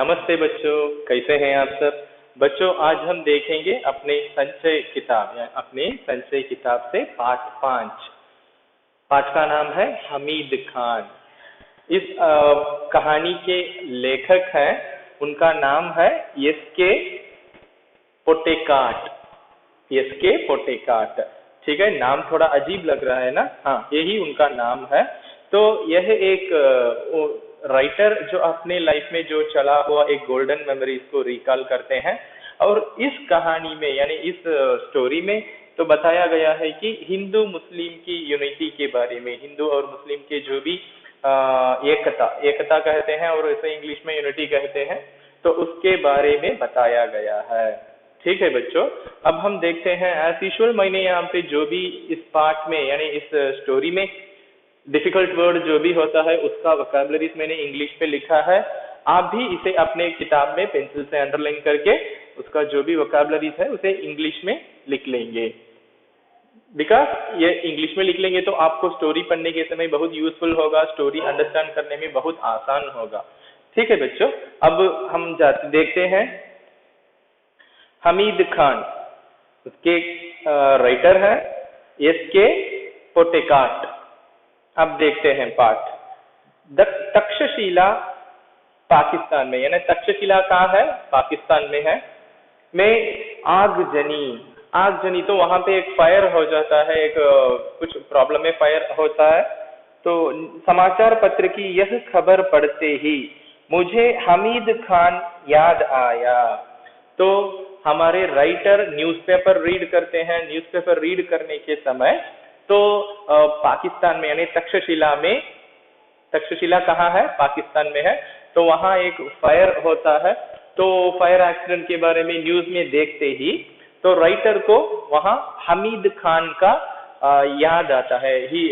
नमस्ते बच्चों, कैसे हैं आप सब। बच्चों, आज हम देखेंगे अपने संचय किताब या अपने संचय किताब से पाठ 5। पाठ का नाम है हमीद खान। इस कहानी के लेखक हैं, उनका नाम है एस.के. पोटेकाट। एस.के. पोटेकाट, ठीक है। नाम थोड़ा अजीब लग रहा है ना। हाँ, यही उनका नाम है। तो यह एक राइटर जो अपने लाइफ में जो चला हुआ एक गोल्डन मेमोरीज को रिकॉल करते हैं। और इस कहानी में यानी इस स्टोरी में तो बताया गया है कि हिंदू मुस्लिम की यूनिटी के बारे में, हिंदू और मुस्लिम के जो भी एकता कहते हैं और इसे इंग्लिश में यूनिटी कहते हैं, तो उसके बारे में बताया गया है। ठीक है बच्चों, अब हम देखते हैं एज यूजुअल मैंने यहाँ पे जो भी इस पार्ट में यानी इस स्टोरी में डिफिकल्ट वर्ड जो भी होता है उसका वोकैबुलरीज मैंने इंग्लिश पे लिखा है। आप भी इसे अपने किताब में पेंसिल से अंडरलाइन करके उसका जो भी वोकैबुलरीज है उसे इंग्लिश में लिख लेंगे। बिकॉज ये इंग्लिश में लिख लेंगे तो आपको स्टोरी पढ़ने के समय बहुत यूजफुल होगा, स्टोरी अंडरस्टैंड करने में बहुत आसान होगा। ठीक है बच्चों, अब हम देखते हैं हमीद खान, उसके राइटर है एस.के. पोटेकाट। अब देखते हैं पाठ। तक्षशिला पाकिस्तान में, यानी तक्षशिला कहाँ है? पाकिस्तान में है। में आगजनी तो वहां पे एक फायर हो जाता है, एक कुछ प्रॉब्लम में फायर होता है। तो समाचार पत्र की यह खबर पढ़ते ही मुझे हमीद खान याद आया। तो हमारे राइटर न्यूज़पेपर रीड करते हैं। न्यूज़पेपर रीड करने के समय तो पाकिस्तान में यानी तक्षशिला में, तक्षशिला कहाँ है? पाकिस्तान में है। तो वहां एक फायर होता है। तो फायर एक्सीडेंट के बारे में न्यूज में देखते ही तो राइटर को वहां हमीद खान का याद आता है। He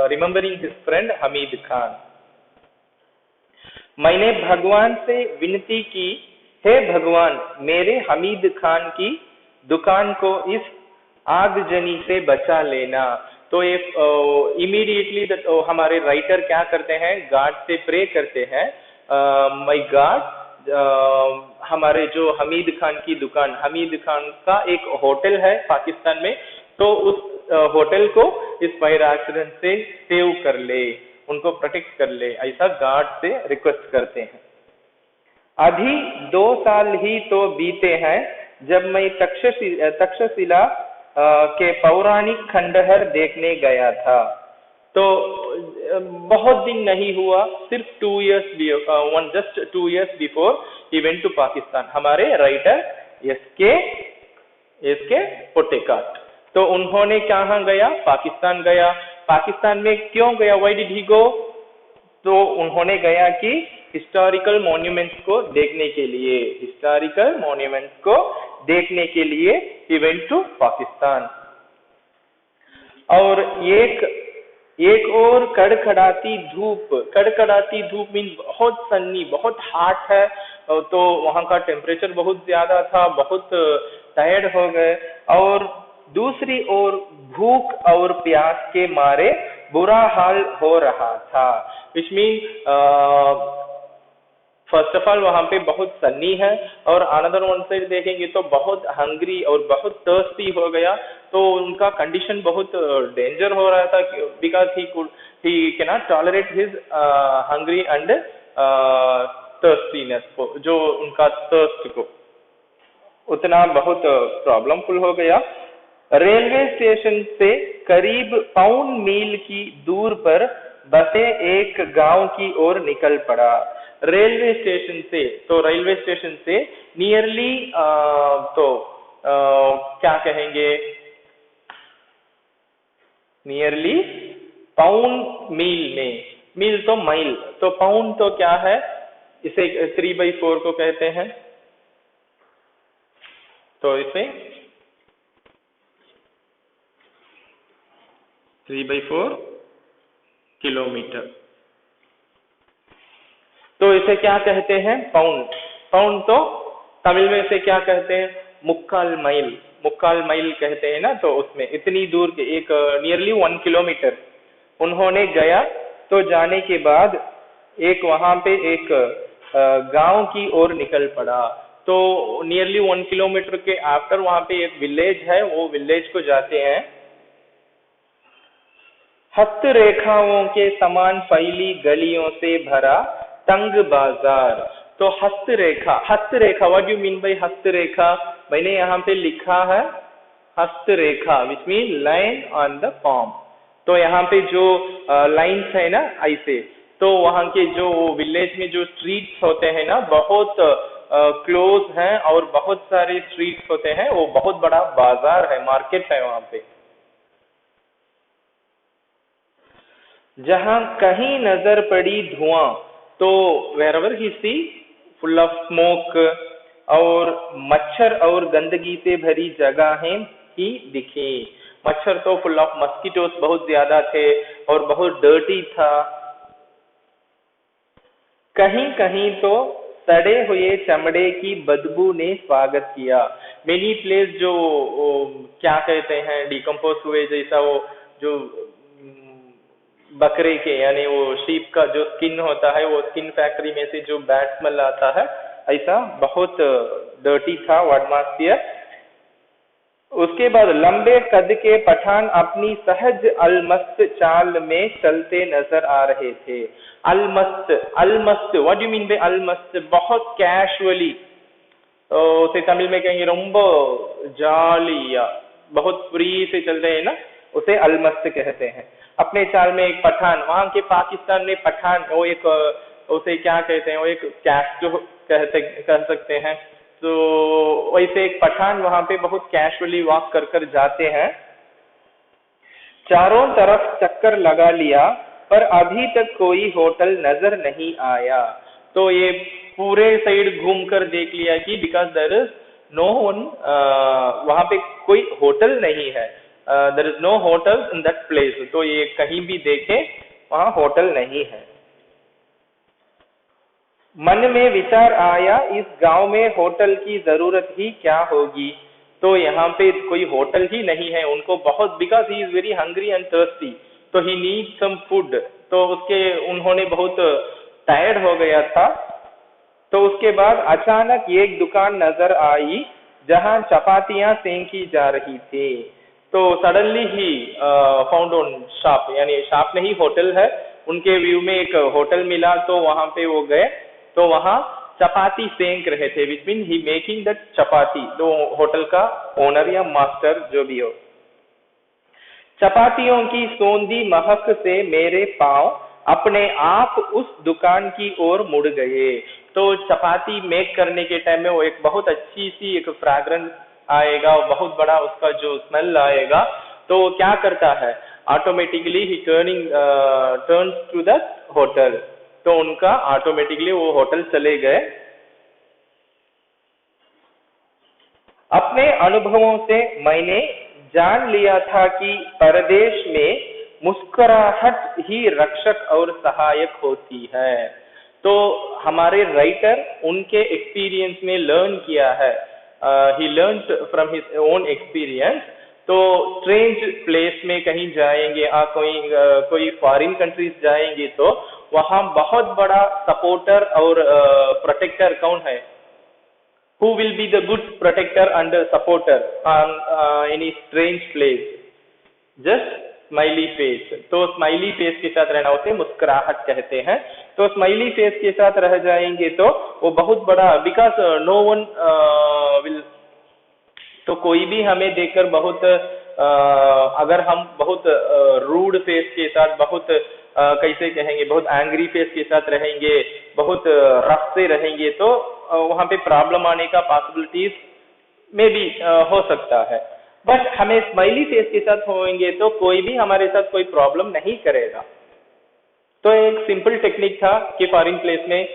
remembering his friend Hamid Khan. मैंने भगवान से विनती की, हे भगवान, मेरे हमीद खान की दुकान को इस आगजनी से बचा लेना। तो ये इमीडिएटली हमारे राइटर क्या करते हैं? गॉड से प्रे करते हैं, माय गॉड, हमारे जो हमीद खान की दुकान, हमीद खान का एक होटल है पाकिस्तान में, तो उस होटल को इस फायर एक्सीडेंट से सेव कर ले, उनको प्रोटेक्ट कर ले, ऐसा गॉड से रिक्वेस्ट करते हैं। अभी 2 साल ही तो बीते हैं जब मैं तक्षशिला के पौराणिक खंडहर देखने गया था। तो बहुत दिन नहीं हुआ, सिर्फ 2 years, just 2 years before he went to Pakistan. हमारे राइटर एस.के. पोटेकाट, तो उन्होंने कहाँ गया? पाकिस्तान गया। पाकिस्तान में क्यों गया? व्हाई डिड ही गो? तो उन्होंने गया कि हिस्टोरिकल मॉन्यूमेंट्स को देखने के लिए, हिस्टोरिकल मॉन्यूमेंट्स को देखने के लिए ही वेंट टू पाकिस्तान। और एक और कड़कड़ाती धूप मीन्स बहुत सन्नी, बहुत हॉट है। तो वहां का टेम्परेचर बहुत ज्यादा था, बहुत टायर्ड हो गए। और दूसरी ओर भूख और प्यास के मारे बुरा हाल हो रहा था। Which mean first of all वहां पे बहुत सन्नी है, और अनदर वन साइड देखेंगे तो बहुत हंग्री और बहुत थर्स्टी हो गया। तो उनका कंडीशन बहुत डेंजर हो रहा था, because he can not tolerate his hungry and thirstiness को, जो उनका थर्स्ट को उतना बहुत प्रॉब्लमफुल हो गया। रेलवे स्टेशन से करीब 1 मील की दूर पर बसे एक गांव की ओर निकल पड़ा। रेलवे स्टेशन से, तो रेलवे स्टेशन से नियरली क्या कहेंगे? नियरली 1 मील में, मील तो माइल, तो पाउंड तो क्या है? इसे 3/4 को कहते हैं। तो इसे 3/4 किलोमीटर, तो इसे क्या कहते हैं? पाउंड। पाउंड तो तमिल में इसे क्या कहते हैं? मुक्काल माइल कहते हैं ना। तो उसमें इतनी दूर के एक नियरली 1 किलोमीटर उन्होंने गया। तो जाने के बाद एक वहां पे एक गांव की ओर निकल पड़ा। तो नियरली 1 किलोमीटर के आफ्टर वहां पे एक विलेज है, वो विलेज को जाते हैं। हस्तरेखाओं के समान फैली गलियों से भरा तंग बाजार। तो हस्तरेखा व्हाट यू मीन बाय हस्तरेखा? मैंने यहाँ पे लिखा है हस्तरेखा which mean line on the palm. तो यहाँ पे जो लाइन्स है ना ऐसे, तो वहाँ के जो विलेज में जो स्ट्रीट्स होते हैं ना बहुत क्लोज हैं और बहुत सारे स्ट्रीट्स होते हैं, वो बहुत बड़ा बाजार है, मार्केट है वहाँ पे। जहां कहीं नजर पड़ी धुआं, तो वेरएवर ही सी फुल ऑफ स्मोक, और मच्छर और गंदगी से भरी जगहें ही दिखी। मच्छर तो फुल ऑफ मस्कीटोस बहुत ज्यादा थे और बहुत डर्टी था। कहीं कहीं तो सड़े हुए चमड़े की बदबू ने स्वागत किया। मेनी प्लेस जो क्या कहते हैं डिकम्पोज हुए जैसा, वो जो बकरे के यानी वो शीप का जो स्किन होता है, वो स्किन फैक्ट्री में से जो बैड स्मेल आता है, ऐसा बहुत डर्टी था वो एटमॉस्फियर। उसके बाद लंबे कद के पठान अपनी सहज अलमस्त चाल में चलते नजर आ रहे थे। अलमस्त व्हाट यू मीन बाय अलमस्त? बहुत कैजुअली, तो उसे तमिल में कहेंगे रोम्बो जालिया, बहुत फ्री से चलते हैं ना, उसे अलमस्त कहते हैं। अपने चाल में एक पठान, वहां के पाकिस्तान में पठान वो एक उसे क्या कहते हैं, वो एक कैस्ट कह सकते हैं। तो वैसे एक पठान वहां पे बहुत कैजुअली वॉक कर कर जाते हैं। चारों तरफ चक्कर लगा लिया पर अभी तक कोई होटल नजर नहीं आया। तो ये पूरे साइड घूमकर देख लिया कि because there is no one, वहां पे कोई होटल नहीं है, there is no hotel in that place. तो ये कहीं भी देखे वहां होटल नहीं है। मन में विचार आया इस गांव में होटल की जरूरत ही क्या होगी। तो यहाँ पे कोई होटल ही नहीं है उनको बहुत, because he is very hungry and thirsty, तो ही नीड सम फूड। तो उन्होंने बहुत टायर्ड हो गया था। तो उसके बाद अचानक एक दुकान नजर आई जहां चपातियां सेंकी जा रही थी। तो suddenly he found on shop, यानी शॉप नहीं होटल है, उनके व्यू में एक होटल मिला, तो वहां पे वो गए, तो वहां चपाती सेंक रहे थे, which mean he making that chapati, तो होटल का ओनर या मास्टर जो भी हो। चपातियों की सौंधी महक से मेरे पांव अपने आप उस दुकान की ओर मुड़ गए। तो चपाती मेक करने के टाइम में वो एक बहुत अच्छी सी एक फ्रैग्रेंस आएगा, बहुत बड़ा उसका जो स्मेल आएगा, तो वो क्या करता है ऑटोमेटिकली ही टर्न्स टू द होटल। तो उनका ऑटोमेटिकली वो होटल चले गए। अपने अनुभवों से मैंने जान लिया था कि परदेश में मुस्कुराहट ही रक्षक और सहायक होती है। तो हमारे राइटर उनके एक्सपीरियंस में लर्न किया है, he learned from his own experience. तो स्ट्रेंज प्लेस में कहीं जाएंगे, कोई फॉरेन कंट्रीज जाएंगे, तो वहां बहुत बड़ा सपोर्टर और प्रोटेक्टर कौन है? Who will be the good protector and supporter on any strange place? Just smiley face. तो स्माइली फेस के साथ रहना होते मुस्कुराहट कहते हैं। तो स्माइली फेस के साथ रह जाएंगे तो वो बहुत बड़ा, बिकॉज नो वन विल, तो कोई भी हमें देखकर बहुत अगर हम बहुत रूड फेस के साथ, बहुत कैसे कहेंगे, बहुत एंग्री फेस के साथ रहेंगे, बहुत रफ से रहेंगे, तो वहां पे प्रॉब्लम आने का पॉसिबिलिटीज में भी हो सकता है। बट हमें स्माइली फेस के साथ होंगे तो कोई भी हमारे साथ कोई प्रॉब्लम नहीं करेगा। तो एक सिंपल टेक्निक था कि फॉरेन प्लेस में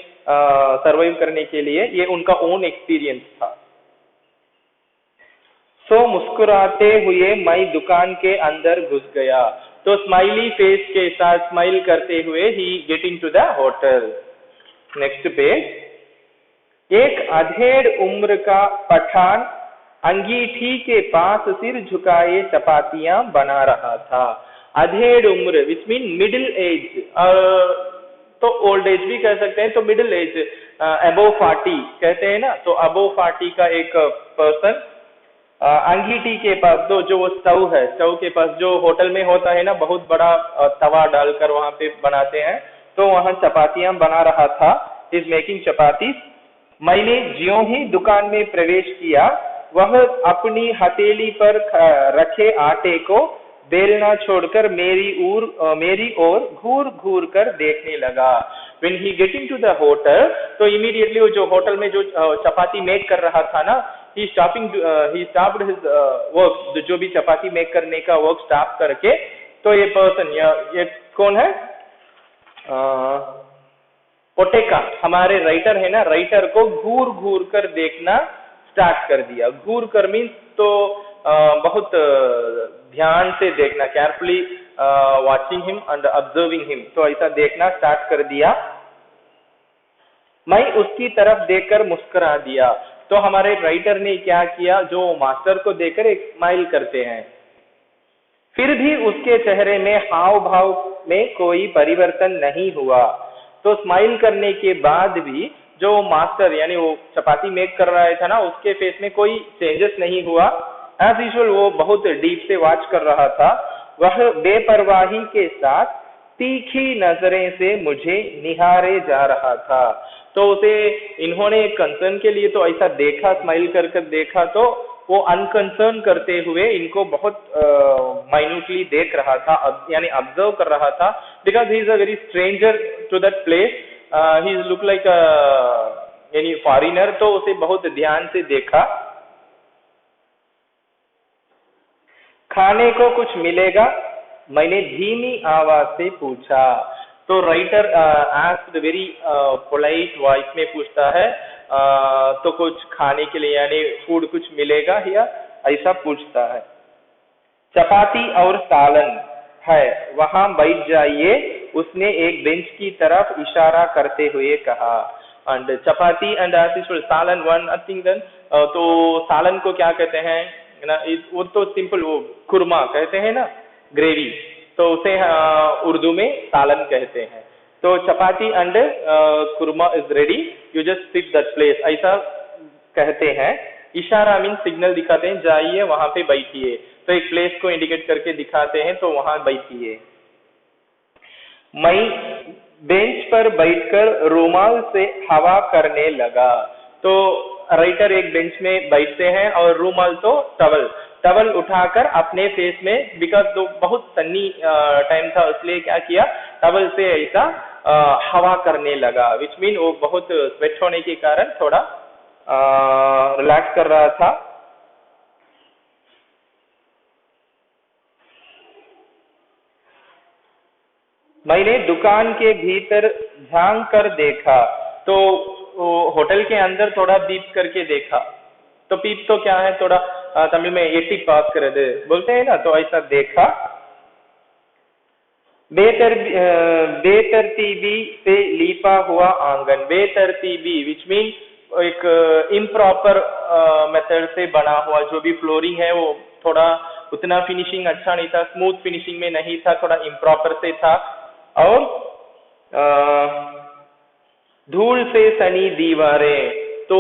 सर्वाइव करने के लिए, ये उनका ओन एक्सपीरियंस था। सो मुस्कुराते हुए मैं दुकान के अंदर घुस गया। तो स्माइली फेस के साथ स्माइल करते हुए ही getting to the hotel. Next page. एक अधेड़ उम्र का पठान अंगीठी के पास सिर झुकाए चपातियां बना रहा था। अधेड़ उम्र विच मीन मिडिल एज, तो ओल्ड एज भी कह सकते हैं, तो मिडिल एज, अबोव 40 कहते हैं ना, तो अबोव 40 का एक पर्सन अंगीठी के पास, तो जो वो स्टव है, स्टव के पास जो होटल में होता है ना, बहुत बड़ा तवा डालकर वहां पे बनाते हैं, तो वहां चपातियां बना रहा था, इज मेकिंग चपाती। मैंने ज्यों ही दुकान में प्रवेश किया, वह अपनी हथेली पर रखे आटे को बेलना छोड़कर मेरी ओर घूर घूर कर देखने लगा। When he get into the hotel, तो immediately वो जो होटल में जो चपाती मेक कर रहा था ना, he stopped his work, जो भी चपाती मेक करने का वर्क स्टॉप करके, तो ये पर्सन, ये कौन है, पोटेका, हमारे राइटर है ना, राइटर को घूर घूर कर देखना स्टार्ट कर दिया। घूर कर मीन्स तो बहुत ध्यान से देखना, carefully watching him and observing him, तो ऐसा देखना स्टार्ट कर दिया। मैं उसकी तरफ देखकर मुस्कुरा दिया। तो हमारे राइटर ने क्या किया, जो मास्टर को देखकर एक स्माइल करते हैं, फिर भी उसके चेहरे में हाव भाव में कोई परिवर्तन नहीं हुआ। तो स्माइल करने के बाद भी जो मास्टर यानी वो चपाती मेक कर रहा था ना, उसके फेस में कोई चेंजेस नहीं हुआ। एज यूजुअल वो बहुत डीप से वॉच कर रहा था। वह बेपरवाही के साथ तीखी नजरें से मुझे निहारे जा रहा था। तो उसे इन्होंने कंसर्न के लिए तो ऐसा देखा, स्माइल कर कर देखा, तो वो अनकंसर्न करते हुए इनको बहुत माइन्यूटली देख रहा था, यानी ऑब्जर्व कर रहा था, because he is a very stranger to that place, he look like यानी फॉरिनर, तो उसे बहुत ध्यान से देखा। खाने को कुछ मिलेगा, मैंने धीमी आवाज से पूछा। तो writer asked very polite voice में पूछता है, तो कुछ खाने के लिए यानी फूड कुछ मिलेगा या ऐसा पूछता है। चपाती और सालन है, वहां बैठ जाइए, उसने एक बेंच की तरफ इशारा करते हुए कहा। एंड चपाती एंड सालन वन थिंग देन, तो सालन को क्या कहते हैं ना, वो तो सिंपल वो खुरमा कहते हैं ना, ग्रेवी, तो उसे उर्दू में सालन कहते हैं। तो chapati and khurma is ready, you just sit that place, ऐसा कहते हैं। इशारा मीन सिग्नल दिखाते हैं, जाइए वहां पे बैठिए, तो एक प्लेस को इंडिकेट करके दिखाते हैं, तो वहां बैठिए। मैं बेंच पर बैठकर रुमाल से हवा करने लगा। तो राइटर एक बेंच में बैठते हैं और रुमाल तो टवल उठाकर अपने फेस में, बिकॉज तो बहुत सन्नी टाइम था इसलिए क्या किया, टवल से ऐसा हवा करने लगा, विच मीन वो बहुत स्वेट होने के कारण थोड़ा रिलैक्स कर रहा था। मैंने दुकान के भीतर झांक कर देखा, तो होटल के अंदर थोड़ा पीप करके देखा। तो पीप तो क्या है, थोड़ा तमिल में एटी पास कर दे बोलते हैं ना, तो ऐसा देखा। बेतरतीबी से लीपा हुआ आंगन, बेतरतीबी विच मीन एक इम्प्रॉपर मेथड से बना हुआ, जो भी फ्लोरिंग है वो थोड़ा उतना फिनिशिंग अच्छा नहीं था, स्मूथ फिनिशिंग में नहीं था, थोड़ा इम्प्रॉपर से था। और धूल से सनी दीवारें, तो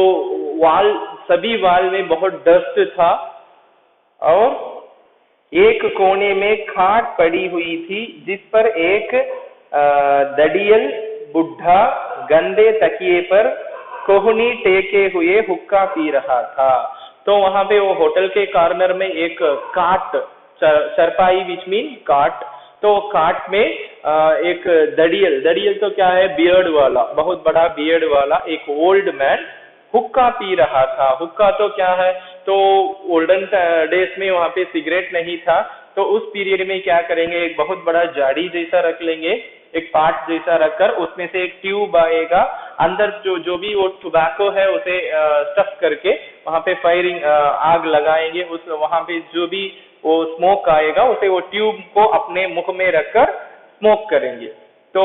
सभी वाल में बहुत डस्ट था। और एक कोने में खाट पड़ी हुई थी, जिस पर एक दड़ियल बुढ़ा गंदे तकिए पर कोहनी टेके हुए हुक्का पी रहा था। तो वहां पे वो होटल के कॉर्नर में एक काट, चरपाई विच मीन काट, तो काट में एक दड़ियल तो क्या है, बियर्ड वाला, बहुत बड़ा बियर्ड वाला एक ओल्ड मैन हुक्का पी रहा था। हुक्का तो क्या है, तो ओल्डन डेज में वहां पे सिगरेट नहीं था, तो उस पीरियड में क्या करेंगे, एक बहुत बड़ा जाड़ी जैसा रख लेंगे, एक पार्ट जैसा रखकर उसमें से एक ट्यूब आएगा, अंदर जो भी वो टोबैको है उसे स्टफ करके वहां पे फायरिंग आग लगाएंगे, उस वहां पे जो भी वो स्मोक आएगा उसे वो ट्यूब को अपने मुख में रखकर स्मोक करेंगे। तो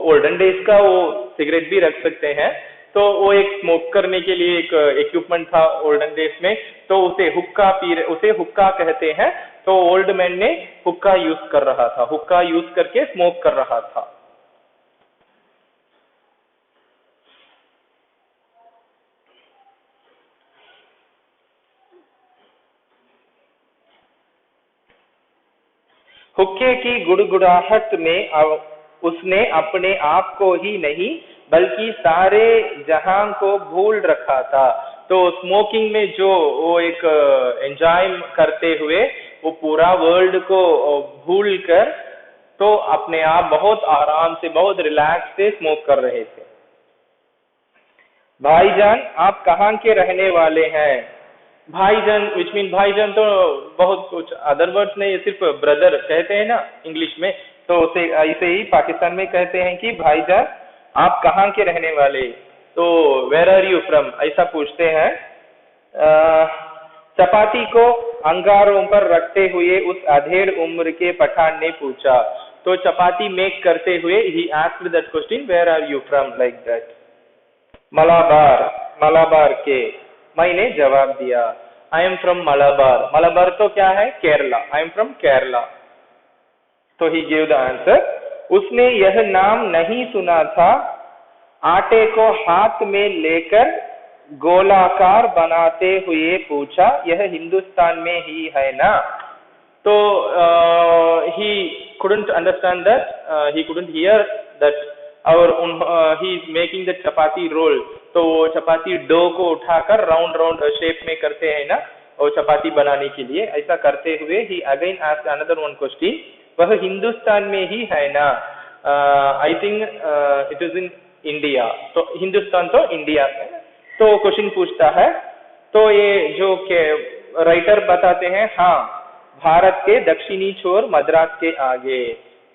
ओल्डन डेज का वो सिगरेट भी रख सकते हैं, तो वो एक स्मोक करने के लिए एक इक्विपमेंट था ओल्डन डेज में, तो उसे हुक्का कहते हैं। तो ओल्ड मैन ने हुक्का यूज कर रहा था, हुक्का यूज करके स्मोक कर रहा था। हुक्के की गुड़गुड़ाहट में उसने अपने आप को ही नहीं बल्कि सारे जहां को भूल रखा था। तो स्मोकिंग में जो वो एक एंजॉय करते हुए वो पूरा वर्ल्ड को भूल कर तो अपने आप बहुत आराम से बहुत रिलैक्स से स्मोक कर रहे थे। भाईजान आप कहाँ के रहने वाले हैं? भाईजान विच मीन भाईजान तो बहुत कुछ अदर वर्ड्स नहीं, ये सिर्फ ब्रदर कहते हैं ना इंग्लिश में, तो उसे ऐसे ही पाकिस्तान में कहते हैं कि भाईजान आप कहाँ के रहने वाले, तो वेयर आर यू फ्रॉम ऐसा पूछते हैं। चपाती को अंगारों पर रखते हुए उस अधेड़ उम्र के पठान ने पूछा। तो चपाती मेक करते हुए ही asked that question, where are you from, like that. Malabar, Malabar के। मैंने जवाब दिया, I am from Malabar. Malabar तो क्या है? Kerala. I am from Kerala. तो ही गिव द आंसर। उसने यह नाम नहीं सुना था। आटे को हाथ में लेकर गोलाकार बनाते हुए पूछा, यह हिंदुस्तान में ही है ना? तो he couldn't understand that, he couldn't hear that, और he is making the chapati roll। तो वो चपाती डो को उठाकर राउंड राउंड शेप में करते हैं ना, और चपाती बनाने के लिए ऐसा करते हुए he again asked another one question, वह हिंदुस्तान में ही है ना? I think it is in India. तो हिंदुस्तान तो इंडिया में, तो क्वेश्चन पूछता है। तो ये जो के राइटर बताते हैं, हाँ भारत के दक्षिणी छोर मद्रास के आगे,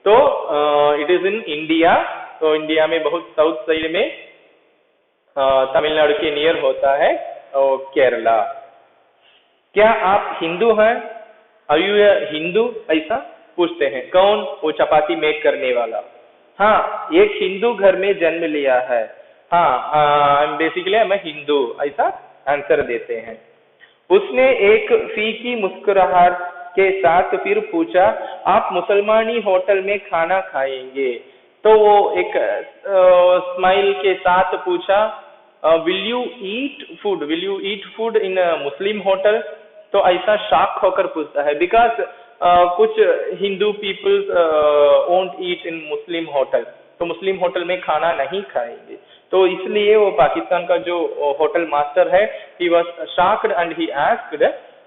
तो इट इज इन इंडिया। तो इंडिया में बहुत साउथ साइड में तमिलनाडु के नियर होता है और केरला। क्या आप हिंदू हैं? Are U A Hindu? ऐसा पूछते हैं। कौन? वो चपाती मेक करने वाला। हाँ, एक हिंदू घर में जन्म लिया है। हाँ, बेसिकली मैं हिंदू, ऐसा आंसर देते हैं। उसने एक फीकी मुस्कुराहट के साथ फिर पूछा, आप मुसलमानी होटल में खाना खाएंगे? तो वो एक स्माइल के साथ पूछा, will you eat food, will you eat food in Muslim hotel? तो ऐसा शॉक होकर पूछता है, बिकॉज कुछ Hindu peoples won't eat in Muslim hotel, तो मुस्लिम होटल में खाना नहीं खाएंगे। तो इसलिए वो पाकिस्तान का जो होटल मास्टर है, he was shocked and he asked,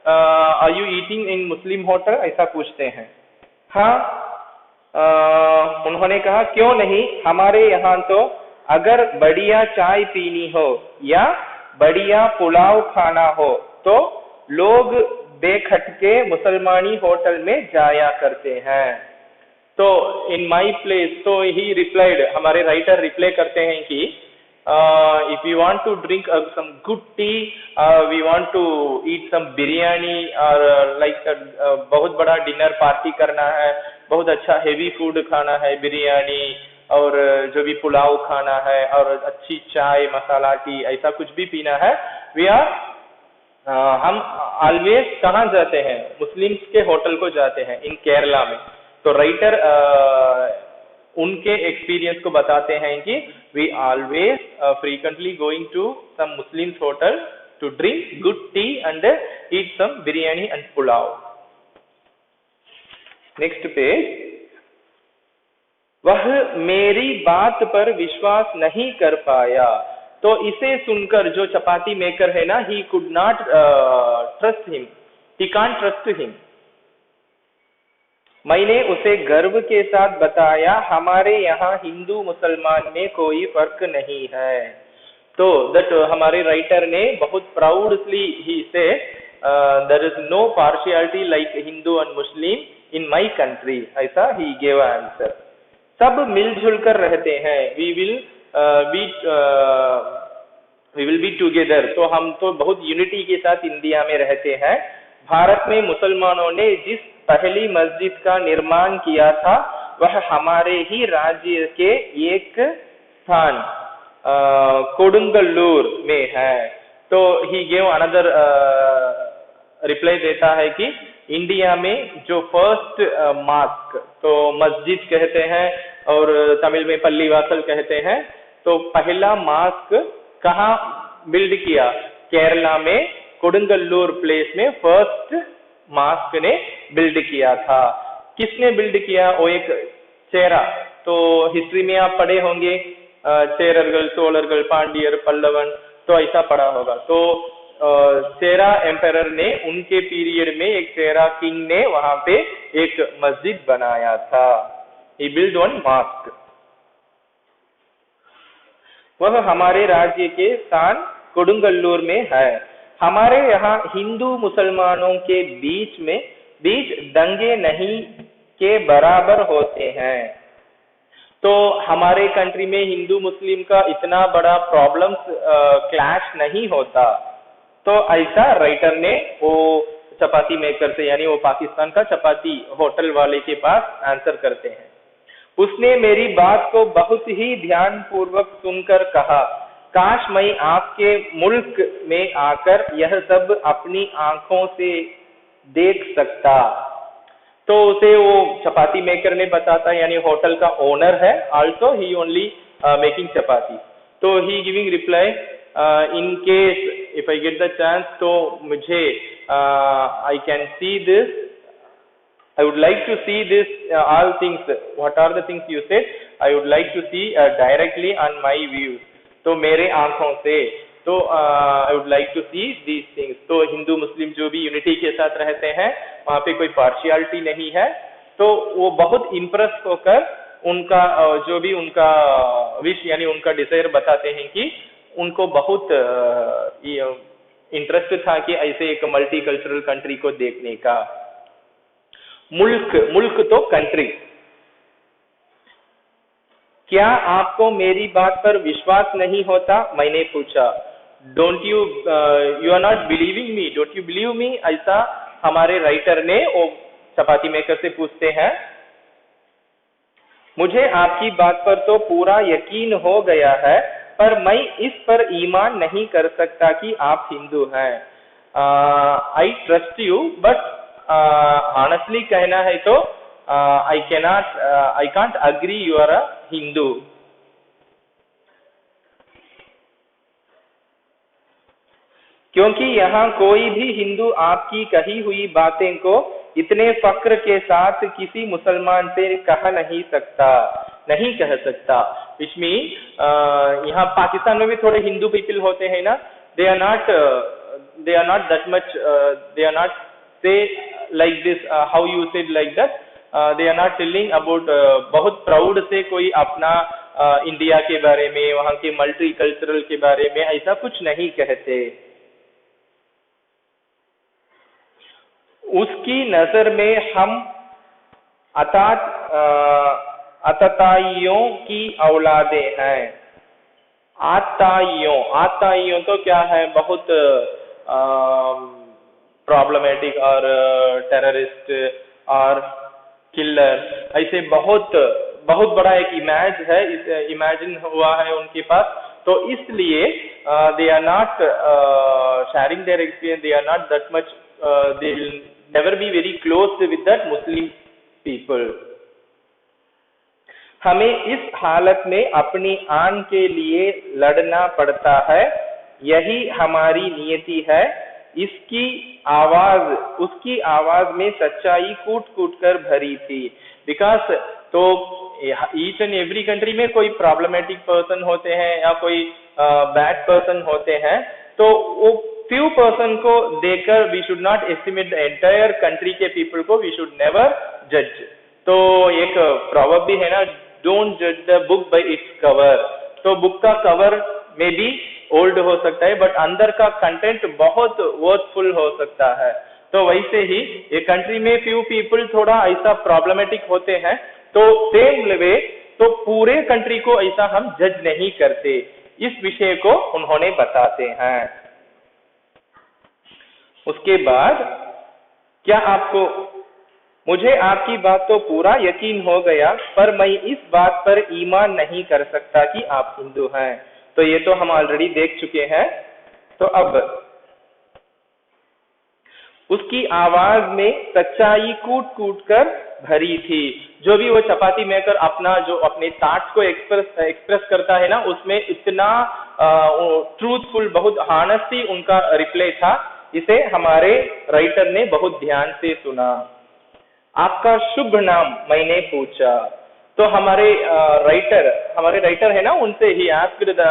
are you eating in Muslim hotel? ऐसा पूछते हैं। हाँ, उन्होंने कहा क्यों नहीं, हमारे यहाँ तो अगर बढ़िया चाय पीनी हो या बढ़िया पुलाव खाना हो तो लोग बेखटके मुसलमानी होटल में जाया करते हैं। तो इन माई प्लेस, तो ही रिप्लाइड, हमारे राइटर रिप्लाई करते हैं कि if we want to drink some good tea, we want to eat some biryani, और like बहुत बड़ा डिनर पार्टी करना है, बहुत अच्छा हेवी फूड खाना है, बिरयानी और जो भी पुलाव खाना है और अच्छी चाय मसाला टी ऐसा कुछ भी पीना है, वी आर हम ऑलवेज कहाँ जाते हैं? मुस्लिम्स के होटल को जाते हैं इन केरला में। तो राइटर उनके एक्सपीरियंस को बताते हैं कि we always frequently going to some Muslims hotel to drink good tea and eat some biryani and pulao. Next page. वह मेरी बात पर विश्वास नहीं कर पाया। तो इसे सुनकर जो चपाती मेकर है ना, he could not trust him, he can't trust him. मैंने उसे गर्व के साथ बताया, हमारे यहाँ हिंदू मुसलमान में कोई फर्क नहीं है। तो दैट हमारे राइटर ने बहुत प्राउडली ही से there is no partiality like Hindu and Muslim in my country, ऐसा ही गिव आंसर। सब मिलजुल कर रहते हैं, वी विल बी टुगेदर। तो हम तो बहुत यूनिटी के साथ इंडिया में रहते हैं। भारत में मुसलमानों ने जिस पहली मस्जिद का निर्माण किया था वह हमारे ही राज्य के एक स्थान कोडुंगल्लूर में है। तो ही गिव अनदर रिप्लाई देता है कि इंडिया में जो फर्स्ट मॉस्क, तो मस्जिद कहते हैं और तमिल में पल्लीवासल कहते हैं, तो पहला मॉस्क कहाँ बिल्ड किया? केरला में कोडुंगल्लूर प्लेस में फर्स्ट मॉस्क ने बिल्ड किया था। किसने बिल्ड किया? वो एक चेरा। तो हिस्ट्री में आप पढ़े होंगे, चेररगल, चोलरगल, पांड्यर, पल्लवन, तो ऐसा पढ़ा होगा। तो चेरा एम्परर ने, उनके पीरियड में एक चेरा किंग ने वहां पे एक मस्जिद बनाया था। ही बिल्ड वन मॉस्क। वह हमारे राज्य के स्थान കൊടുങ്ങല്ലൂर में है। हमारे यहाँ हिंदू मुसलमानों के बीच दंगे नहीं के बराबर होते हैं। तो हमारे कंट्री में हिंदू मुस्लिम का इतना बड़ा प्रॉब्लम्स क्लैश नहीं होता। तो ऐसा राइटर ने वो चपाती मेकर से, यानी वो पाकिस्तान का चपाती होटल वाले के पास आंसर करते हैं। उसने मेरी बात को बहुत ही ध्यान पूर्वक सुनकर कहा, काश मैं आपके मुल्क में आकर यह सब अपनी आंखों से देख सकता। तो उसे वो चपाती मेकर ने बताता, यानी होटल का ओनर है, also he only making chapati. तो he giving reply, in case if I get the chance, तो मुझे I can see this, I would like to see this all things. What are the things you said? I would like to see directly on my views. तो मेरे आंखों से, तो I would like to see these things. तो हिंदू मुस्लिम जो भी unity के साथ रहते हैं, वहाँ पे कोई पार्शियलिटी नहीं है। तो वो बहुत इम्प्रेस होकर उनका जो भी उनका विश, यानी उनका डिजायर बताते हैं कि उनको बहुत इंटरेस्ट था कि ऐसे एक मल्टी कल्चरल कंट्री को देखने का। मुल्क तो कंट्री। क्या आपको मेरी बात पर विश्वास नहीं होता? मैंने पूछा। Don't you are not believing me, don't you believe me, ऐसा हमारे राइटर ने वो चपाती मेकर से पूछते हैं। मुझे आपकी बात पर तो पूरा यकीन हो गया है, पर मैं इस पर ईमान नहीं कर सकता कि आप हिंदू हैं। I trust you, but honestly कहना है तो I can't agree you are a Hindu. क्योंकि यहाँ कोई भी हिंदू आपकी कही हुई बातें को इतने फक्र के साथ किसी मुसलमान से नहीं कह सकता। विच मीन यहाँ पाकिस्तान में भी थोड़े हिंदू पीपल होते हैं ना, they are not that much, they are not say like this, how you said like that, they are not telling about बहुत प्राउड से कोई अपना इंडिया के बारे में, वहाँ के मल्टी कल्चरल के बारे में ऐसा कुछ नहीं कहते। उसकी नजर में हम आतताइयों की औलादे हैं। आतताइयों तो क्या है? बहुत प्रॉब्लमेटिक और टेररिस्ट और किलर, ऐसे बहुत बड़ा एक इमेज है, इमेजिन हुआ है उनके पास। तो इसलिए they are not sharing their experience, they are not that much, they will never be very close with that Muslim people. हमें इस हालत में अपनी आन के लिए लड़ना पड़ता है, यही हमारी नियति है। उसकी आवाज में सच्चाई कूट कर भरी थी। बिकॉज तो ईच एंड एवरी कंट्री में कोई प्रॉब्लमेटिक पर्सन होते हैं या कोई बैड पर्सन होते हैं, तो वो फ्यू पर्सन को देखकर we should not estimate the entire country के पीपल को, वी शुड नेवर जज। तो एक प्रॉवर्ब भी है ना, डोंट जज the book by its cover. तो बुक का कवर में भी ओल्ड हो सकता है, बट अंदर का कंटेंट बहुत वर्थफुल हो सकता है। तो वैसे ही ये कंट्री में फ्यू पीपल थोड़ा ऐसा प्रॉब्लमेटिक होते हैं, तो सेम वे तो पूरे कंट्री को ऐसा हम जज नहीं करते। इस विषय को उन्होंने बताते हैं। उसके बाद मुझे आपकी बात तो पूरा यकीन हो गया, पर मैं इस बात पर ईमान नहीं कर सकता कि आप हिंदू हैं। तो ये तो हम ऑलरेडी देख चुके हैं। तो अब उसकी आवाज में सच्चाई कूट कर भरी थी। जो भी वो चपाती मेकर अपने थॉट्स को एक्सप्रेस करता है ना, उसमें इतना ट्रूथफुल, बहुत हॉनेस्टली उनका रिप्लाई था। इसे हमारे राइटर ने बहुत ध्यान से सुना। आपका शुभ नाम मैंने पूछा। तो हमारे राइटर है ना, उनसे he asked the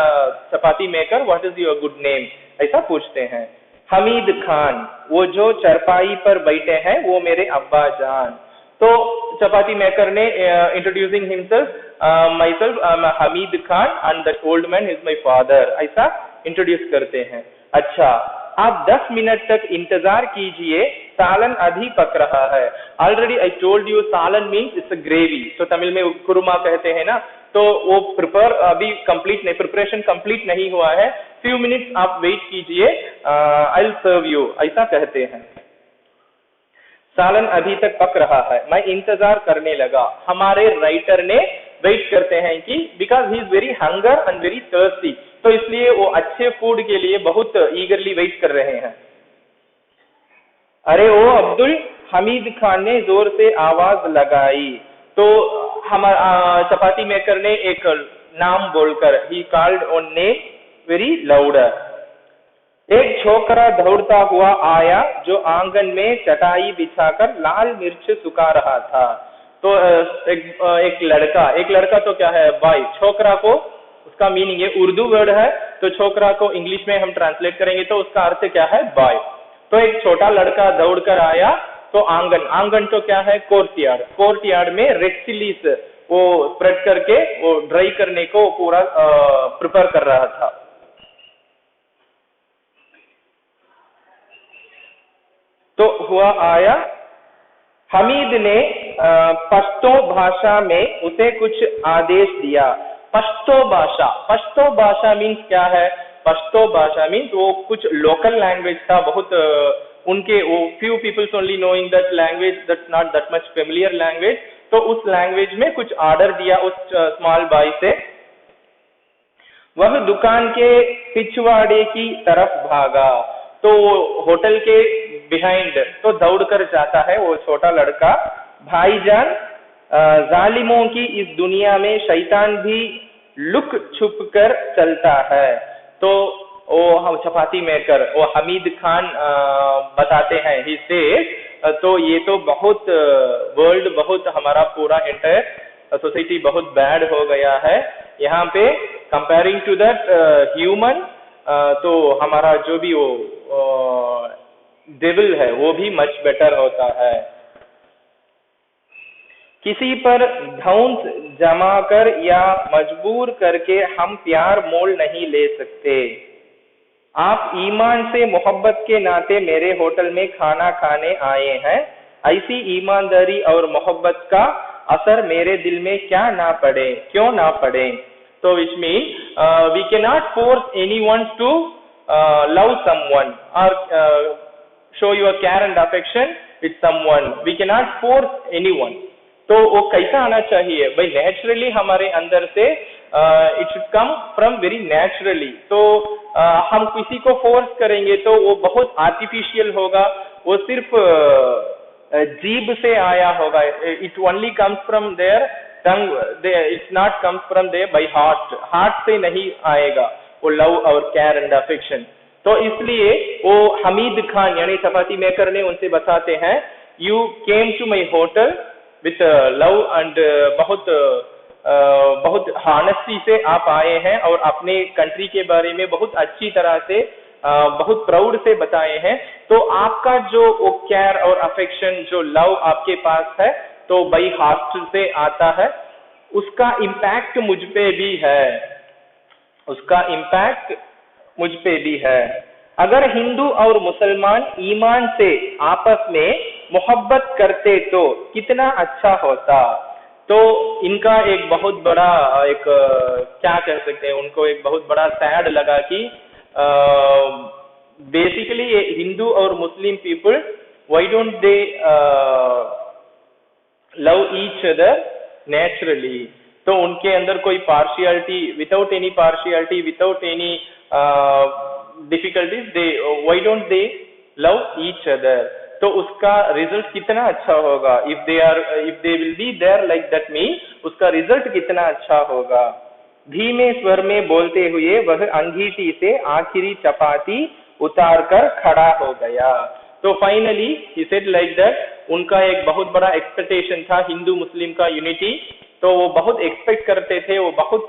chapati maker what is your good name, ऐसा पूछते हैं। हमीद खान, वो जो चरपाई पर बैठे हैं वो मेरे अब्बा जान। तो चपाती मेकर ने introducing himself, my self Hamid Khan and that old man is my father, ऐसा इंट्रोड्यूस करते हैं। अच्छा, आप 10 मिनट तक इंतजार कीजिए, सालन अभी पक रहा है। ऑलरेडी आई टोल्ड यू सालन मीन्स इट्स अ ग्रेवी, तो तमिल में कुरुमा कहते हैं ना, तो वो प्रिपेयर अभी कंप्लीट नहीं, प्रिपरेशन कंप्लीट नहीं हुआ है, फ्यू मिनट्स आप वेट कीजिए, आई विल सर्व यू, ऐसा कहते हैं। सालन अभी तक पक रहा है, मैं इंतजार करने लगा। हमारे राइटर ने वेट करते हैं कि because he is very hunger and very thirsty, तो इसलिए वो अच्छे फूड के लिए बहुत ईगरली वेट कर रहे हैं। अरे ओ अब्दुल, हमीद खान ने जोर से आवाज लगाई। तो हमारा चपाती मेकर ने एक नाम बोलकर, he called on name very louder. एक छोकरा दौड़ता हुआ आया जो आंगन में चटाई बिछाकर लाल मिर्च सुखा रहा था। तो एक लड़का तो क्या है, बॉय, छोकरा को उसका मीनिंग है, उर्दू वर्ड है, तो छोकरा को इंग्लिश में हम ट्रांसलेट करेंगे तो उसका अर्थ क्या है, बॉय। तो एक छोटा लड़का दौड़कर आया, तो आंगन तो क्या है, कोर्टयार्ड में रेड चिलीज वो स्प्रेड करके वो ड्राई करने को पूरा प्रिपेयर कर रहा था। तो हुआ आया, हमीद ने पश्तो भाषा में उसे कुछ आदेश दिया। पश्तो भाषा मीन्स क्या है, पश्तो भाषा मीन्स वो कुछ लोकल लैंग्वेज था, बहुत उनके वो few peoples only knowing that language, that's not that much familiar language. तो उस लैंग्वेज में कुछ ऑर्डर दिया उस स्मॉल बॉय से। वह दुकान के पिछवाड़े की तरफ भागा, तो होटल के बिहाइंड तो दौड़कर जाता है वो छोटा लड़का। भाईजान, जालिमों की इस दुनिया में शैतान भी लुक छुप कर चलता है। तो वो हम चपाती मेकर वो हमीद खान बताते हैं, ही से तो ये तो बहुत वर्ल्ड, बहुत हमारा पूरा एंटायर सोसाइटी बहुत बैड हो गया है यहाँ पे, कंपेयरिंग टू दैट ह्यूमन, तो हमारा जो भी वो डेविल है वो भी मच बेटर होता है। किसी पर धौंस जमाकर या मजबूर करके हम प्यार मोल नहीं ले सकते। आप ईमान से मोहब्बत के नाते मेरे होटल में खाना खाने आए हैं, ऐसी ईमानदारी और मोहब्बत का असर मेरे दिल में क्यों ना पड़े। तो which mean we can not force anyone to love someone or show your care and affection with someone, we cannot force anyone। तो वो कैसा आना चाहिए भाई, नेचुरली हमारे अंदर से, it should come from very naturally. तो हम किसी को फोर्स करेंगे तो वो बहुत आर्टिफिशियल होगा, वो सिर्फ जीभ से आया होगा, it only comes from their tongue, it's not comes from their by heart से नहीं आएगा वो लव और केयर एंड अफेक्शन। तो इसलिए वो हमीद खान यानी चपाती मेकर ने उनसे बताते हैं, you came to my hotel with love and बहुत हॉनेस्टी से आप आए हैं और अपने कंट्री के बारे में बहुत अच्छी तरह से बहुत प्राउड से बताए हैं। तो आपका जो वो केयर और अफेक्शन, जो लव आपके पास है, तो बाई हार्ट से आता है, उसका इम्पैक्ट मुझ पे भी है, अगर हिंदू और मुसलमान ईमान से आपस में मोहब्बत करते तो कितना अच्छा होता। तो इनका एक बहुत बड़ा क्या कह सकते हैं, उनको एक बहुत बड़ा सैड लगा कि बेसिकली हिंदू और Muslim people, why don't they love each other naturally. तो उनके अंदर कोई partiality, without any partiality, without any difficulties, why don't they love each other. तो उसका रिजल्ट कितना अच्छा होगा, if they will be there like that mean उसका रिजल्ट कितना अच्छा होगा। धीमे स्वर में बोलते हुए वह अंगीठी से आखिरी चपाती उतार कर खड़ा हो गया। तो finally he said like that, उनका एक बहुत बड़ा एक्सपेक्टेशन था हिंदू मुस्लिम का यूनिटी। तो वो बहुत एक्सपेक्ट करते थे, वो बहुत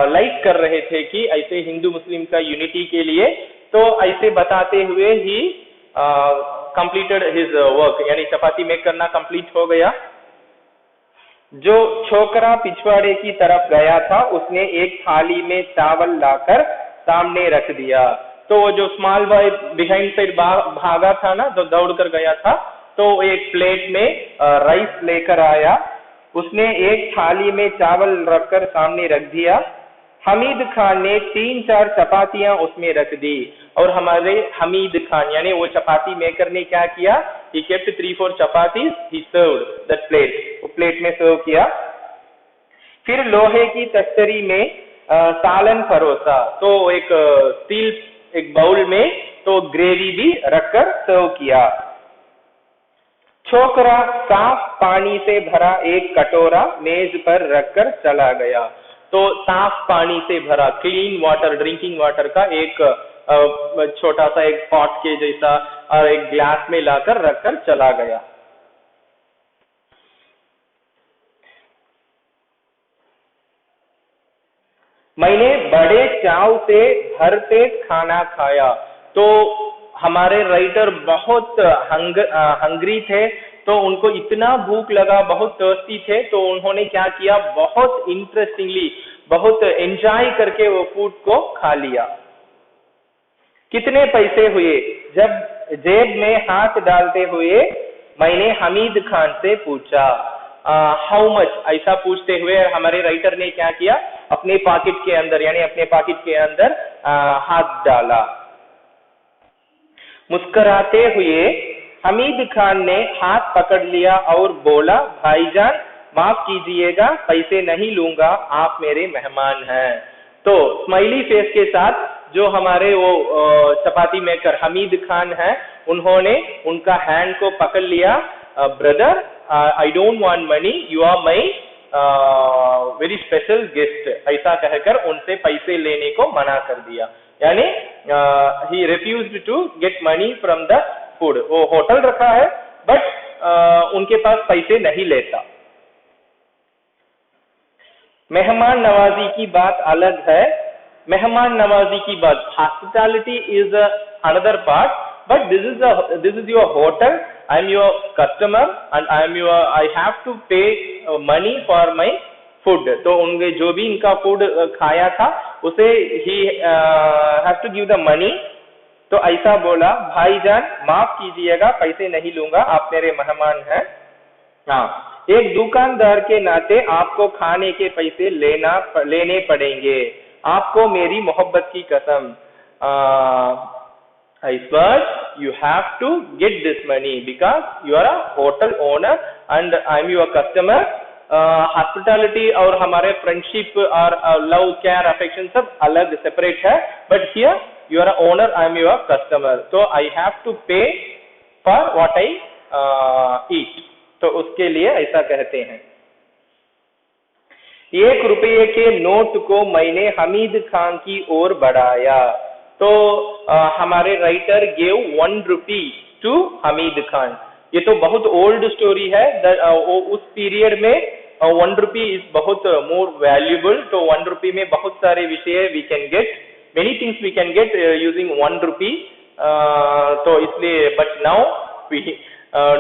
लाइक कर रहे थे कि ऐसे हिंदू मुस्लिम का यूनिटी के लिए। तो ऐसे बताते हुए ही कंप्लीटेड हिज वर्क, यानी चपाती मेक करना कंप्लीट हो गया। जो छोकरा पिछवाड़े की तरफ गया था उसने एक थाली में चावल लाकर सामने रख दिया। तो वो जो स्मॉल बॉय बिहाइंड साइड भागा था ना, जो दौड़ कर गया था, तो एक प्लेट में राइस लेकर आया। उसने एक थाली में चावल रखकर सामने रख दिया। हमीद खान ने 3-4 चपातियां उसमें रख दी और हमारे हमीद खान यानी वो चपाती मेकर ने क्या किया, he kept 3-4 chapatis, he served that plate, वो प्लेट में सर्व किया। फिर लोहे की तस्तरी में सालन परोसा, तो एक स्टील एक बाउल में तो ग्रेवी भी रखकर सर्व किया। छोकरा साफ पानी से भरा एक कटोरा मेज पर रखकर चला गया। तो साफ पानी से भरा क्लीन वाटर, ड्रिंकिंग वाटर का एक छोटा सा एक पॉट के जैसा और एक ग्लास में लाकर रखकर चला गया। मैंने बड़े चाव से भर पेट खाना खाया। तो हमारे राइटर बहुत हंग्री थे, तो उनको इतना भूख लगा, बहुत टर्स्टी थे, तो उन्होंने क्या किया, बहुत इंटरेस्टिंगली, बहुत एंजॉय करके वो फूड को खा लिया। कितने पैसे हुए? जब जेब में हाथ डालते हुए मैंने हमीद खान से पूछा हाउ मच, ऐसा पूछते हुए हमारे राइटर ने क्या किया, अपने पॉकेट के अंदर यानी अपने पॉकेट के अंदर हाथ डाला। मुस्कुराते हुए हमीद खान ने हाथ पकड़ लिया और बोला, भाईजान माफ कीजिएगा, पैसे नहीं लूंगा, आप मेरे मेहमान हैं। तो स्माइली फेस के साथ जो हमारे वो चपाती मेकर हमीद खान हैं, उन्होंने उनका हैंड को पकड़ लिया। Brother, I don't want money, you are my very special guest, ऐसा कहकर उनसे पैसे लेने को मना कर दिया। यानी ही refused to get money from the food. वो होटल रखा है बट उनके पास पैसे नहीं लेता। मेहमान नवाजी की बात अलग है। मेहमान नवाजी की बात, hospitality is another part, but this is your hotel, I am your customer and I have to pay money for my food. तो उनके जो भी इनका फूड खाया था उसे ही have to give the money. तो ऐसा बोला, भाईजान माफ कीजिएगा, पैसे नहीं लूंगा, आप मेरे मेहमान हैं। हाँ, एक दुकानदार के नाते आपको खाने के पैसे लेने पड़ेंगे, आपको मेरी मोहब्बत की कसम। I swear you have to get this money because you are a hotel owner and I am your customer. Hospitality और हमारे फ्रेंडशिप और लव केयर अफेक्शन सब अलग सेपरेट है, but here you are owner, I am your customer, तो I have to pay for what I eat. तो उसके लिए ऐसा कहते हैं। 1 रुपये के नोट को मैंने हमीद खान की ओर बढ़ाया। तो हमारे writer gave 1 rupee to Hamid Khan. ये तो बहुत ओल्ड स्टोरी है। उस पीरियड में 1 रुपी इज बहुत मोर वैल्यूबल। तो 1 रुपी में बहुत सारे विषय we can get, many things we can get using 1 rupee. तो इसलिए but now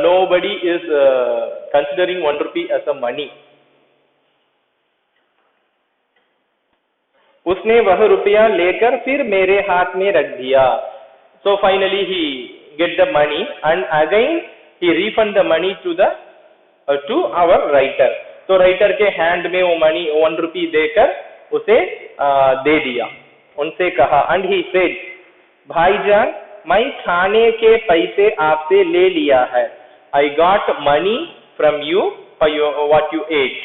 nobody is considering 1 rupee as a money. उसने वह रुपया लेकर फिर मेरे हाथ में रख दिया। So finally he get the money and again he refund the money to our writer. तो राइटर के हैंड में वो मनी 1 रुपी देकर उसे दे दिया। उनसे कहा, and he said, भाईजान मैं खाने के पैसे आपसे ले लिया है। I got money from you for what you ate.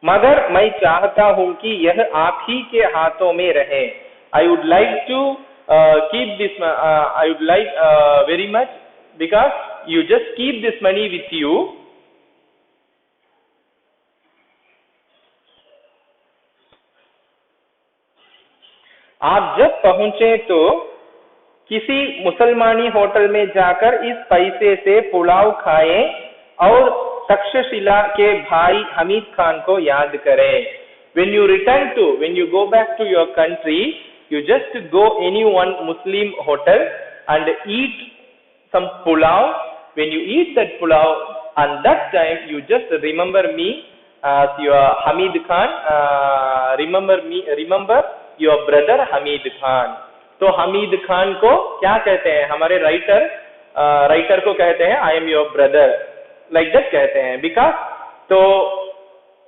मगर मैं चाहता हूं कि यह आप ही के हाथों में रहे। I would like to keep this. I would like very much because you just keep this money with you. आप जब पहुंचे तो किसी मुसलमानी होटल में जाकर इस पैसे से पुलाव खाएं और तक्षशिला के भाई हमीद खान को याद करें। When you go back to your country, you just go any one Muslim hotel and eat some pulao. When you eat that pulao, and that time you just remember me as your Hamid Khan. Remember your brother Hamid Khan. तो हमीद खान को क्या कहते हैं? हमारे writer को कहते हैं I am your brother, like that कहते हैं। बिकॉज तो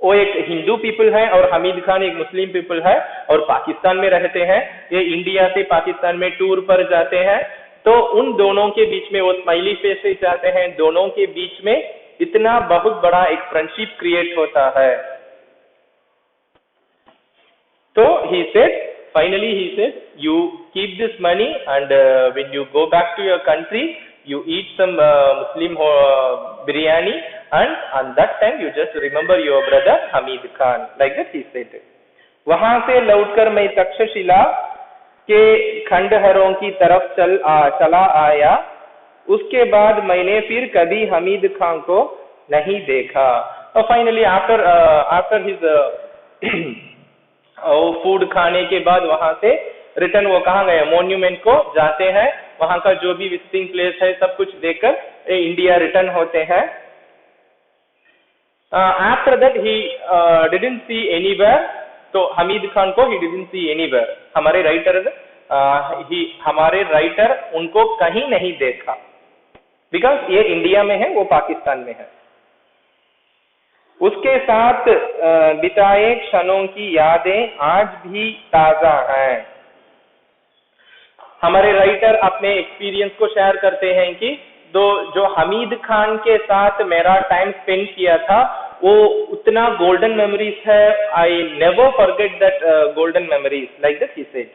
वो एक हिंदू पीपल है और हमीद खान एक मुस्लिम पीपल है और पाकिस्तान में रहते हैं। ये इंडिया से पाकिस्तान में टूर पर जाते हैं, तो उन दोनों के बीच में वो स्माइली फेस से जाते हैं, दोनों के बीच में इतना बहुत बड़ा एक फ्रेंडशिप क्रिएट होता है। तो finally he said, you keep this money and when you go back to your country, you eat some Muslim biryani and on that time you just remember your brother Hamid Khan, like that he said। वहां से लौटकर मैं तक्षशिला के खंडहरों की तरफ चला आया। उसके बाद मैंने फिर कभी हमीद खान को नहीं देखा। और फाइनली आफ्टर हिज फूड खाने के बाद वहां से रिटर्न वो कहाँ गए? मॉन्यूमेंट को जाते हैं, वहां का जो भी विजिटिंग प्लेस है सब कुछ देखकर इंडिया रिटर्न होते हैं। After that he didn't see anywhere, तो हमीद खान को ही डिडंट सी एनीवेयर। हमारे राइटर उनको कहीं नहीं देखा, बिकॉज ये इंडिया में है, वो पाकिस्तान में है। उसके साथ बिताए क्षणों की यादें आज भी ताजा हैं। हमारे राइटर अपने एक्सपीरियंस को शेयर करते हैं कि जो हमीद खान के साथ मेरा टाइम स्पेंड किया था वो उतना गोल्डन मेमोरीज है। I never forget that golden memories, like that he said.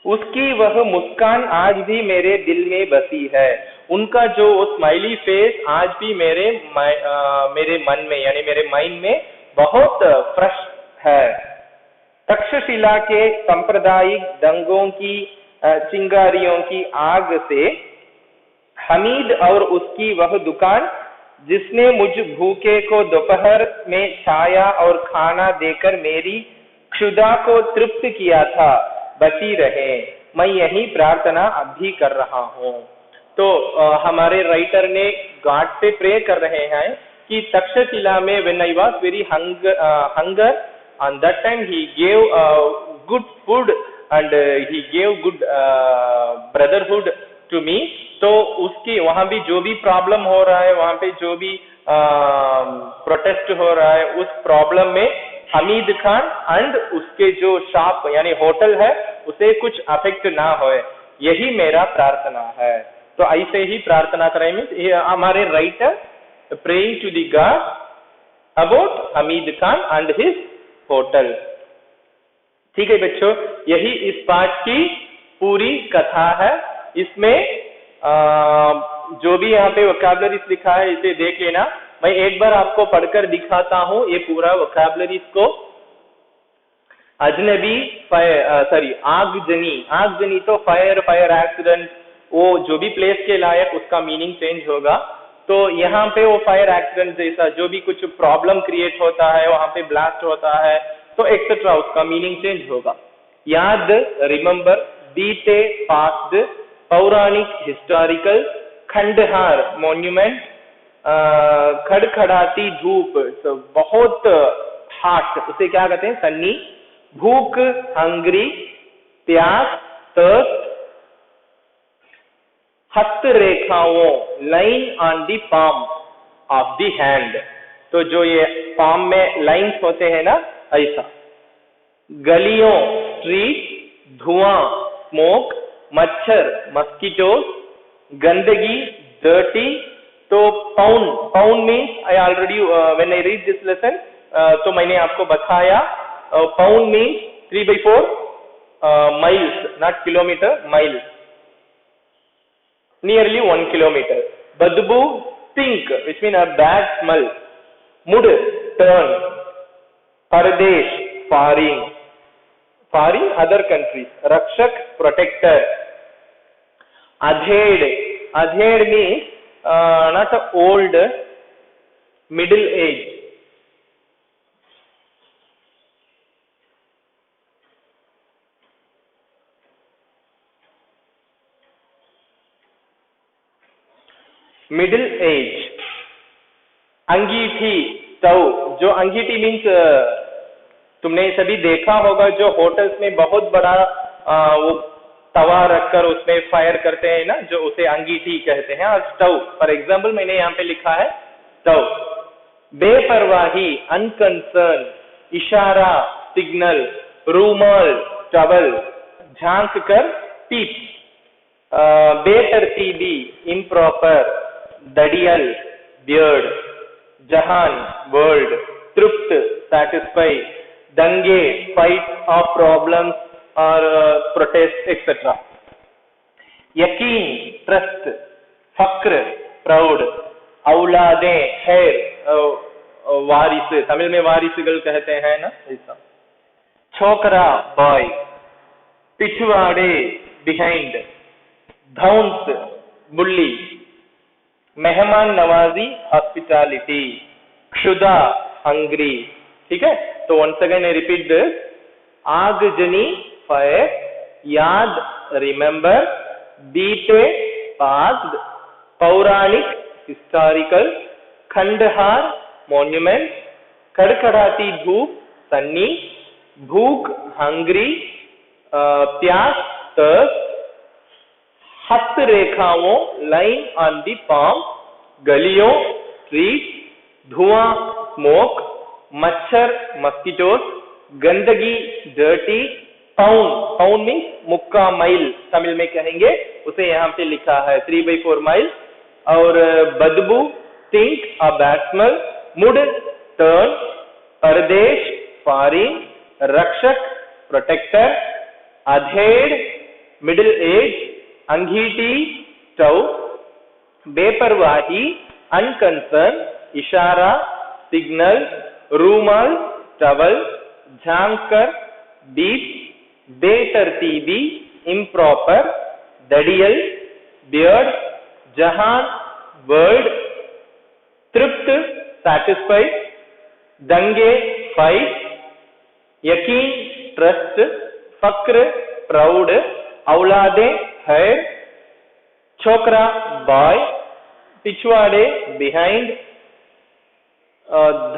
उसकी वह मुस्कान आज भी मेरे दिल में बसी है। उनका जो स्माइली फेस आज भी मेरे मन में यानी मेरे माइंड में बहुत फ्रेश है। तक्षशिला के सांप्रदायिक दंगों की चिंगारियों की आग से हमीद और उसकी वह दुकान जिसने मुझ भूखे को दोपहर में छाया और खाना देकर मेरी क्षुधा को तृप्त किया था, बची रहे। मैं यही प्रार्थना अब भी कर रहा हूँ। तो हमारे राइटर ने गॉड से प्रे कर रहे हैं कि तक्षशिला में when I was very hunger on that time he gave good food and he gave good brotherhood to me। तो उसकी वहां भी जो भी प्रॉब्लम हो रहा है, वहां पे जो भी प्रोटेस्ट हो रहा है, उस प्रॉब्लम में हमीद खान एंड उसके जो शॉप यानी होटल है उसे कुछ अफेक्ट ना होए, यही मेरा प्रार्थना है। तो ऐसे ही प्रार्थना करें मीन्स हमारे writer praying to the God about Hamid Khan and his hotel. ठीक है बच्चों, यही इस पाठ की पूरी कथा है। इसमें जो भी यहाँ पे वोकैबुलरीज लिखा है इसे देख लेना। मैं एक बार आपको पढ़कर दिखाता हूँ ये पूरा वोकैबुलरीज को। अजनबी आगजनी तो फायर एक्सीडेंट, वो जो भी प्लेस के लायक उसका मीनिंग चेंज होगा। तो यहाँ पे वो फायर एक्सीडेंट जैसा जो भी कुछ प्रॉब्लम क्रिएट होता है, वहां पे ब्लास्ट होता है, तो एक्सेट्रा उसका मीनिंग चेंज होगा। याद रिमेंबर, बीते पास्ट, पौराणिक हिस्टोरिकल, खंडहार मॉन्यूमेंट, खड़खड़ाती धूप तो बहुत हॉट, उसे क्या कहते हैं सन्नी, भूख हंग्री, प्यास थर्स्ट, हस्त रेखाओं line on the palm of the hand, तो जो ये पाम में लाइंस होते हैं ना ऐसा। गलियों स्ट्रीट, धुआं स्मोक, मच्छर मस्कीटोज, गंदगी डर्टी। तो pound means I already when I read this lesson तो मैंने आपको बताया pound means 3/4 miles, not kilometre, miles, nearly 1 kilometer। बदबू stink which mean a bad smell। मुड़ turn, परदेश foreign, फॉरेन अदर कंट्रीज, रक्षक protector. Adhered means not old, middle age. Middle age. अंगीठी, stove. जो अंगीठी मीन्स तुमने सभी देखा होगा जो होटल्स में बहुत बड़ा वो तवा रखकर उसमें फायर करते हैं ना, जो उसे अंगीठी कहते हैं. और स्टव फॉर एग्जाम्पल मैंने यहाँ पे लिखा है स्टव. बेपरवाही, अनकंसर्न. इशारा, सिग्नल. रूमाल, टवल. झांक कर, पीप. बेतरतीबी, इम्प्रॉपर. दड़ियल, बियर्ड. जहान, वर्ल्ड. तृप्त, satisfy. दंगे, फाइट ऑफ प्रॉब्लम्स और प्रोटेस्ट एक्सेट्रा. यकीन, ट्रस्ट. फक्र, प्राउड. औलादे, हेयर, वारिस. तमिल में वारिसुगल कहते हैं ना, ऐसा. छोकरा, बॉय. पिछवाड़े, बिहाइंड. धौंस, बुल्ली. मेहमान नवाजी, हॉस्पिटैलिटी. क्षुधा, हंग्री. ठीक है, तो once again I repeat this. आगजनी, फायर. याद, रिमेंबर. बीते, पास्ट. पौराणिक, हिस्टोरिकल. खंडहार, मॉन्यूमेंट. कड़कड़ाती धूप, सन्नी. भूख, हंग्री. प्यास, थर्स्ट. हस्त रेखाओं, लाइन ऑन दी पाम. गलियों, स्ट्रीट. धुआं, स्मोक. मच्छर, मस्किटोस. गंदगी, डर्टी. पाउंड मीन्स मुक्का माइल तमिल में कहेंगे, उसे यहाँ पे लिखा है 3/4 माइल. और बदबू, स्टिंक, अ बैड स्मेल. मुड, टर्न. परदेश, फॉरेन. रक्षक, प्रोटेक्टर. अधेड़, मिडिल एज. अंगीठी, स्टव. बेपरवाही, अनकंसर्न. इशारा, सिग्नल. रूमाल, टवल. झांककर, बीप. बेतरतीबी, इम्प्रॉपर. दड़ियल, बियर्ड. जहान, वर्ल्ड. तृप्त, satisfied. दंगे, फाइट. यकीन, ट्रस्ट. फक्र, प्राउड. औलादे, हेयर. छोकरा, बॉय. पिछवाड़े, बिहाइंड.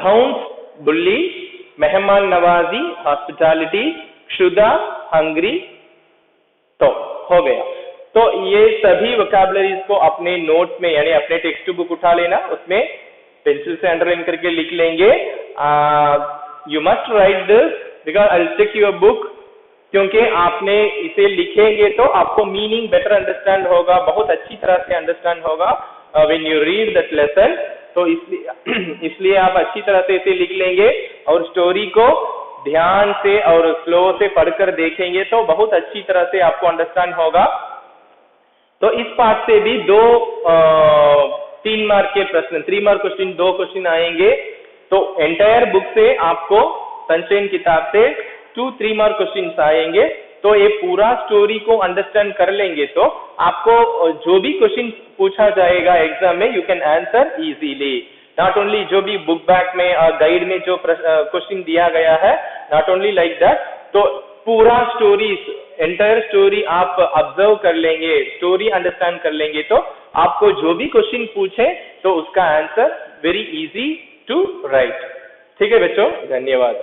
धौंस, बुल्ली. मेहमान नवाजी, हॉस्पिटैलिटी. क्षुधा, हंग्री. तो हो गया. तो ये सभी वोकैबुलरीज को अपने नोट में यानी अपने टेक्स्ट बुक उठा लेना, उसमें पेंसिल से अंडरलाइन करके लिख लेंगे. You must write this because I will check your book. क्योंकि आपने इसे लिखेंगे तो आपको मीनिंग बेटर अंडरस्टैंड होगा, बहुत अच्छी तरह से अंडरस्टैंड होगा when you read that lesson. तो इसलिए आप अच्छी तरह से इसे लिख लेंगे और स्टोरी को ध्यान से और स्लो से पढ़कर देखेंगे तो बहुत अच्छी तरह से आपको अंडरस्टैंड होगा. तो इस पार्ट से भी 3 मार्क के प्रश्न, 3 मार्क क्वेश्चन, 2 क्वेश्चन आएंगे. तो एंटायर बुक से आपको सनशाइन किताब से 2-3 मार्क क्वेश्चन आएंगे. तो ये पूरा स्टोरी को अंडरस्टैंड कर लेंगे तो आपको जो भी क्वेश्चन पूछा जाएगा एग्जाम में you can answer easily. Not only जो भी बुक बैक में गाइड में जो क्वेश्चन दिया गया है, नॉट ओनली लाइक दैट. तो पूरा स्टोरी, एंटायर स्टोरी आप ऑब्जर्व कर लेंगे, स्टोरी अंडरस्टैंड कर लेंगे तो आपको जो भी क्वेश्चन पूछे तो उसका answer very easy to write. ठीक है बच्चों, धन्यवाद.